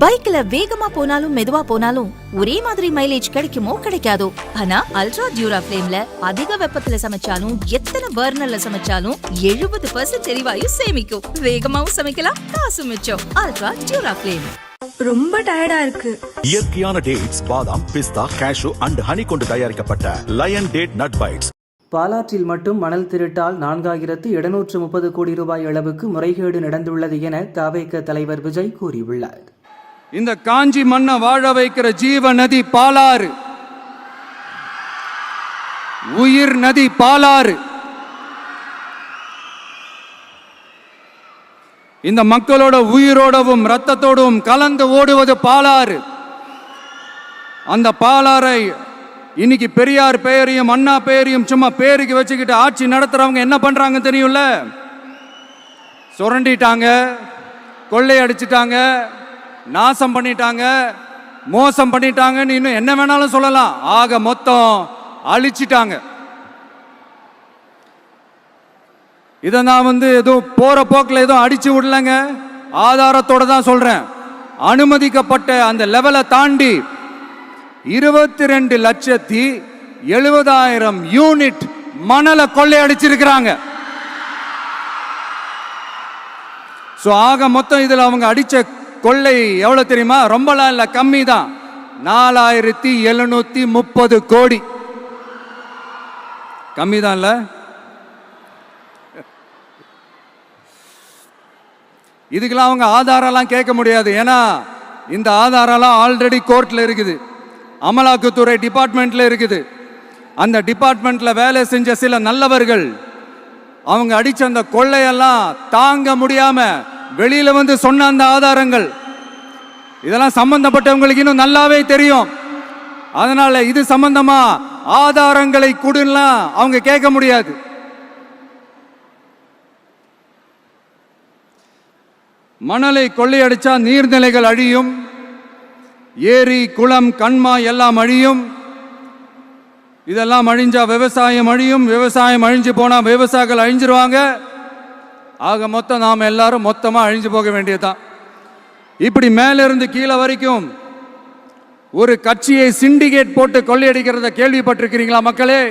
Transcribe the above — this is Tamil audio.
பைக்ல வேகமா போனாலும் மெதுவா போனாலும் ஒரே மாதிரி மைலேஜ் கிடைக்குமோ கிடைக்காதோ. ஆனா அல்ட்ரா டியூரா ஃப்ளேம்ல அதிக வெப்பத்துல சமைச்சாலும் எத்தனை பர்னர்ல சமைச்சாலும் 70% எரிவாயு சேமிக்கும். வேகமாவும் சமைக்கலாம், காசு மிச்சம். Ultra டியூரா flame. ரொம்ப டயர்டா இருக்கு. இயற்கையான டேட்ஸ், பாதாம், பிஸ்தா, கேஷு அண்ட் ஹனி கொண்டு தயாரிக்கப்பட்ட லயன் டேட் நட் பைட்ஸ். பாலாற்றில் மட்டும் மணல் திருட்டால் 4730 கோடி ரூபாய் அளவுக்கு முறைகேடு நடந்துள்ளது என தவேக தலைவர் விஜய் கூறியுள்ளார். இந்த காஞ்சி மண்ணை வாழ வைக்கிற ஜீவ நதி பாலாறு, உயிர் நதி பாலாறு. இந்த மக்களோட உயிரோடவும் ரத்தத்தோடும் கலந்து ஓடுவது பாலாறு. அந்த பாலாறை இன்னைக்கு பெரியார் பெயரையும் அண்ணா பெயரையும் சும்மா பேருக்கு வச்சுக்கிட்டு ஆட்சி நடத்துறவங்க என்ன பண்றாங்க தெரியும்ல? சுரண்டிட்டாங்க, கொள்ளையடிச்சிட்டாங்க, நாசம் பண்ணிட்டாங்க, மோசம் பண்ணிட்டாங்கன்னு இன்னும் என்ன வேணாலும் சொல்லலாம். ஆக மொத்தம் அழிச்சிட்டாங்க. இதை நான் ஏதோ போற போக்கில் ஏதோ அடிச்சு விடலங்க, ஆதாரத்தோட தான் சொல்றேன். அனுமதிக்கப்பட்ட அந்த லெவலை தாண்டி 22,70,000 யூனிட் மணலை கொள்ளையடிச்சிருக்கிறாங்க. ஆக மொத்தம் இதுல அவங்க அடிச்ச கொள்ளை எவ்வளவு தெரியுமா? ரொம்பலாம் இல்ல, கம்மி தான். 4730 கோடி. கம்மி தான் இல்ல? இதுக்கெல்லாம் அவங்க ஆதாரம்லாம் கேட்க முடியாது. ஏன்னா இந்த ஆதாரம்லாம் ஆல்ரெடி கோர்ட்ல இருக்குது, அமலாக்கத்துறை டிபார்ட்மெண்ட்ல இருக்குது. அந்த டிபார்ட்மெண்ட்ல வேலை செஞ்ச சில நல்லவர்கள் அவங்க அடிச்ச அந்த கொள்ளையெல்லாம் தாங்க முடியாம வெளியில சொன்ன அந்த ஆதாரங்கள் இதெல்லாம் சம்பந்தப்பட்டவங்களுக்கு இன்னும் நல்லாவே தெரியும். அதனால இது சம்பந்தமா ஆதாரங்களை கொடுலாம் அவங்க கேட்க முடியாது. மணலை கொள்ளையடிச்சா நீர்நிலைகள் அழியும், ஏரி குளம் கண்மா எல்லாம் அழியும். இதெல்லாம் அழிஞ்சா விவசாயம் அழியும், விவசாயம் அழிஞ்சு போனா விவசாயிகள் அழிஞ்சிருவாங்க. ஆக மொத்தம் நாம் எல்லாரும் மொத்தமா அழிஞ்சு போக வேண்டியதுதான். இப்படி மேல இருந்து கீழே வரைக்கும் ஒரு கட்சியை சிண்டிகேட் போட்டு கொள்ளையடிக்கிறத கேள்விப்பட்டிருக்கிறீங்களா மக்களே?